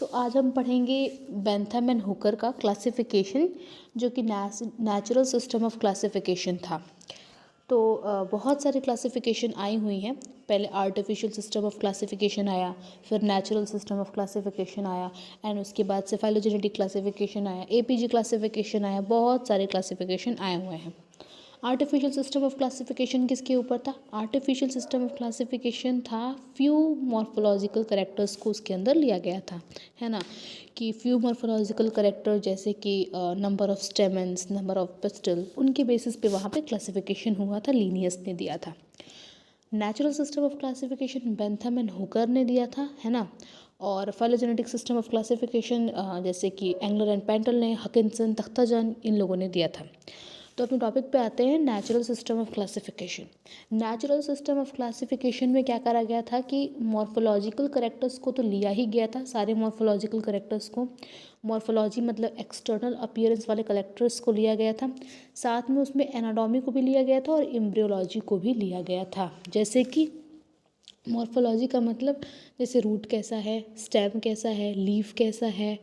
आज हम पढ़ेंगे बेंथम एंड हुकर का क्लासिफिकेशन, जो कि नेचुरल सिस्टम ऑफ क्लासिफिकेशन था। तो बहुत सारी क्लासिफिकेशन आई हुई हैं। पहले आर्टिफिशियल सिस्टम ऑफ क्लासिफिकेशन आया, फिर नेचुरल सिस्टम ऑफ क्लासिफिकेशन आया, एंड उसके बाद से फाइलोजेनेटिक क्लासिफिकेशन आया, एपीजी क्लासिफिकेशन आया। बहुत सारे क्लासिफिकेशन आए हुए हैं। आर्टिफिशियल सिस्टम ऑफ क्लासिफिकेशन किसके ऊपर था? आर्टिफिशियल सिस्टम ऑफ क्लासिफिकेशन था फ्यू मॉर्फोलॉजिकल करेक्टर्स को उसके अंदर लिया गया था, है ना, कि फ्यू मॉर्फोलॉजिकल करेक्टर जैसे कि number of stamens, number of pistol, उनके बेसिस पे वहाँ पे क्लासिफिकेशन हुआ था, लीनियस ने दिया था। Natural system of classification Bentham and Hooker ने दिया था, है ना। और फाइलोजेनेटिक सिस्टम ऑफ क्लासिफिकेशन जैसे कि एंगलर एंड पेंटल ने, हकिंसन, तख्ताजान, इन लोगों ने दिया था। तो अपने टॉपिक पे आते हैं, natural system of classification. Natural system of classification में क्या करा गया था कि मॉर्फोलॉजिकल करेक्टर्स को तो लिया ही गया था, सारे मॉर्फोलॉजिकल करेक्टर्स को। मॉर्फोलॉजी मतलब एक्सटर्नल अपीयरेंस वाले करेक्टर्स को लिया गया था, साथ में उसमें एनाटॉमी को भी लिया गया था और एम्ब्रियोलॉजी को भी लिया गया था। जैसे कि मॉर्फोलॉजी का मतलब जैसे रूट कैसा है, स्टेम कैसा है, लीफ कैसा है,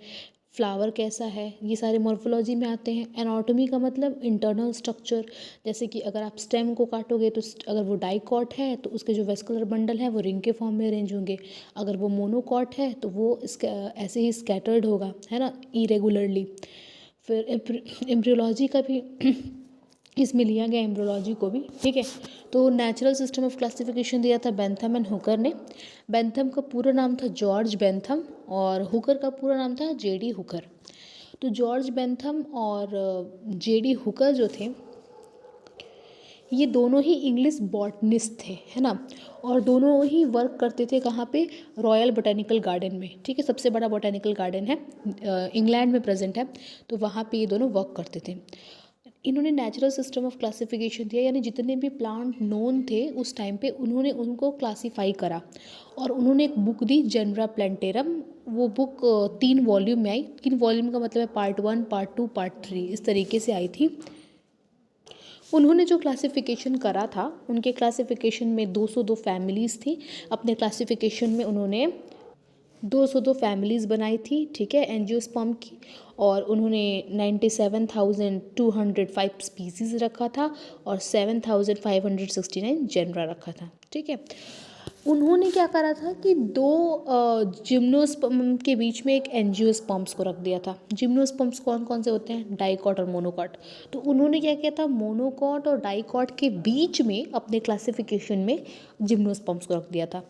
फ्लावर कैसा है, ये सारे मॉर्फोलॉजी में आते हैं। एनाटॉमी का मतलब इंटरनल स्ट्रक्चर, जैसे कि अगर आप स्टेम को काटोगे तो अगर वो डाइकॉट है तो उसके जो वेस्कुलर बंडल है वो रिंग के फॉर्म में अरेंज होंगे। अगर वो मोनोकॉट है तो वो इसका ऐसे ही स्कैटर्ड होगा, है ना, इरेगुलरली। फिर एम्ब्रियोलॉजी का भी इसमें लिया गया, एम्ब्रियोलॉजी को भी, ठीक है। तो नेचुरल सिस्टम ऑफ क्लासिफिकेशन दिया था बेंथम एंड हुकर ने। बेंथम का पूरा नाम था जॉर्ज बेंथम और हुकर का पूरा नाम था जेडी हुकर। तो जॉर्ज बेंथम और जेडी हुकर जो थे, ये दोनों ही इंग्लिश बॉटनिस्ट थे, है ना, और दोनों ही वर्क करते थे कहाँ पे? रॉयल बोटेनिकल गार्डन में, ठीक है। सबसे बड़ा बोटेनिकल गार्डन है, इंग्लैंड में प्रेजेंट है, तो वहाँ पे ये दोनों वर्क करते थे। इन्होंने नेचुरल सिस्टम ऑफ क्लासिफिकेशन दिया, यानी जितने भी प्लांट नोन थे उस टाइम पे उन्होंने उनको क्लासीफाई करा, और उन्होंने एक बुक दी, जेनरा प्लांटेरम। वो बुक 3 वॉल्यूम में आई। 3 वॉल्यूम का मतलब है पार्ट 1, पार्ट 2, पार्ट 3, इस तरीके से आई थी। उन्होंने जो क्लासिफिकेशन करा था, उनके क्लासिफिकेशन में 202 फैमिलीज़ थी। अपने क्लासिफिकेशन में उन्होंने 202 फैमिलीज़ बनाई थी, ठीक है, एंजियोस्पर्म की। और उन्होंने 97,205 स्पीसीज़ रखा था और 7,569 जेनरा रखा था, ठीक है। उन्होंने क्या करा था कि 2 जिम्नोस्पर्म के बीच में एक एंजियोस्पर्म्स को रख दिया था। जिम्नोस्पर्म्स कौन कौन से होते हैं? डाइकॉट और मोनोकॉट। तो उन्होंने क्या किया था, मोनोकॉट और डाइकॉट के बीच में अपने क्लासिफिकेशन में जिम्नोस्पर्म्स को रख दिया था।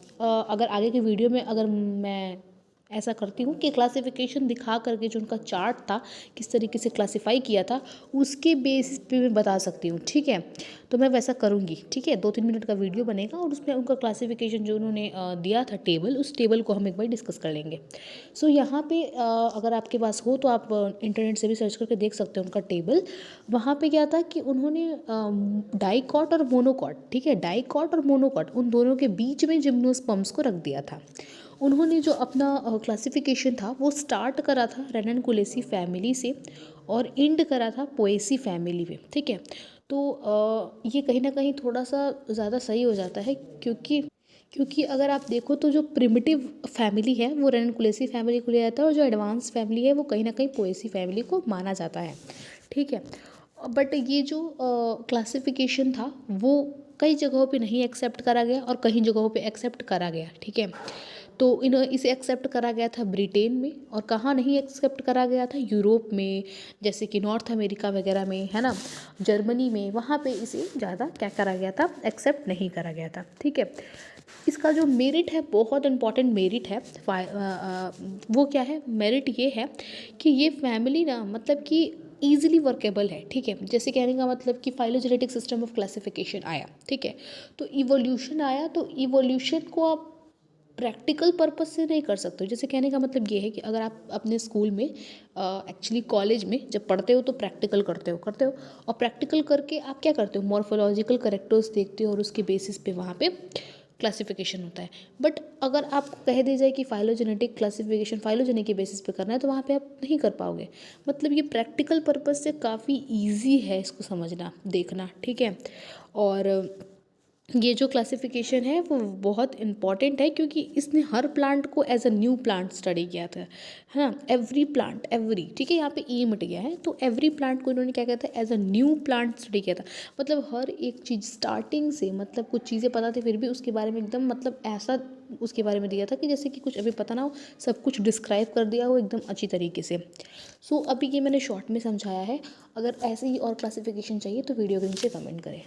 अगर आगे की वीडियो में अगर मैं ऐसा करती हूँ कि क्लासिफिकेशन दिखा करके जो उनका चार्ट था, किस तरीके से क्लासिफाई किया था, उसके बेस पे मैं बता सकती हूँ, ठीक है। तो मैं वैसा करूँगी, ठीक है। 2-3 मिनट का वीडियो बनेगा और उसमें उनका क्लासिफिकेशन जो उन्होंने दिया था टेबल, उस टेबल को हम एक बार डिस्कस कर लेंगे। यहाँ पे अगर आपके पास हो तो आप इंटरनेट से भी सर्च करके देख सकते हैं उनका टेबल। वहाँ पे क्या था कि उन्होंने डाइकॉट और मोनोकॉट, ठीक है, डाइकॉट और मोनोकॉट, उन दोनों के बीच में जिम्नोस्पर्म्स को रख दिया था। उन्होंने जो अपना क्लासिफिकेशन था वो स्टार्ट करा था रेननकुलेसी फैमिली से और एंड करा था पोएसी फैमिली में, ठीक है। तो ये कहीं ना कहीं थोड़ा सा ज़्यादा सही हो जाता है, क्योंकि अगर आप देखो तो जो प्रिमिटिव फैमिली है वो रेननकुलेसी फैमिली को लिया जाता है, और जो एडवांस फैमिली है वो कहीं ना कहीं पोएसी फैमिली को माना जाता है, ठीक है। बट ये जो क्लासिफिकेशन था वो कई जगहों पे नहीं एक्सेप्ट करा गया और कई जगहों पे एक्सेप्ट करा गया, ठीक है। तो इसे एक्सेप्ट करा गया था ब्रिटेन में, और कहाँ नहीं एक्सेप्ट करा गया था? यूरोप में, जैसे कि नॉर्थ अमेरिका वगैरह में, है ना, जर्मनी में, वहाँ पे इसे ज़्यादा क्या करा गया था? एक्सेप्ट नहीं करा गया था, ठीक है। इसका जो मेरिट है, बहुत इंपॉर्टेंट मेरिट है, वो क्या है? मेरिट ये है कि ये फैमिली ना, मतलब कि ईजिली वर्केबल है, ठीक है। जैसे कहने का मतलब कि फाइलोजेनेटिक सिस्टम ऑफ क्लासिफिकेशन आया, ठीक है, तो इवोल्यूशन आया, तो इवोल्यूशन को आप प्रैक्टिकल पर्पस से नहीं कर सकते हो। जैसे कहने का मतलब ये है कि अगर आप अपने स्कूल में, एक्चुअली कॉलेज में जब पढ़ते हो तो प्रैक्टिकल करते हो, और प्रैक्टिकल करके आप क्या करते हो? मॉर्फोलॉजिकल करेक्टर्स देखते हो और उसके बेसिस पे वहाँ पे क्लासिफिकेशन होता है। बट अगर आपको कह दी जाए कि फाइलोजेनेटिक क्लासिफिकेशन फाइलोजेनिक के बेसिस पे करना है, तो वहाँ पे आप नहीं कर पाओगे। मतलब ये प्रैक्टिकल पर्पस से काफ़ी ईजी है इसको समझना, देखना, ठीक है। और ये जो क्लासिफिकेशन है वो बहुत इम्पॉर्टेंट है, क्योंकि इसने हर प्लांट को as a new plant study किया था, है ना। एवरी प्लांट, एवरी, ठीक है, यहाँ पे ई मिट गया है, तो एवरी प्लांट को इन्होंने क्या किया था, as a new plant study किया था। मतलब हर एक चीज़ स्टार्टिंग से, मतलब कुछ चीज़ें पता थी फिर भी उसके बारे में एकदम, मतलब ऐसा उसके बारे में दिया था कि जैसे कि कुछ अभी पता ना हो, सब कुछ डिस्क्राइब कर दिया हो एकदम अच्छी तरीके से। सो अभी ये मैंने शॉर्ट में समझाया है। अगर ऐसे ही और क्लासिफिकेशन चाहिए तो वीडियो के नीचे कमेंट करें।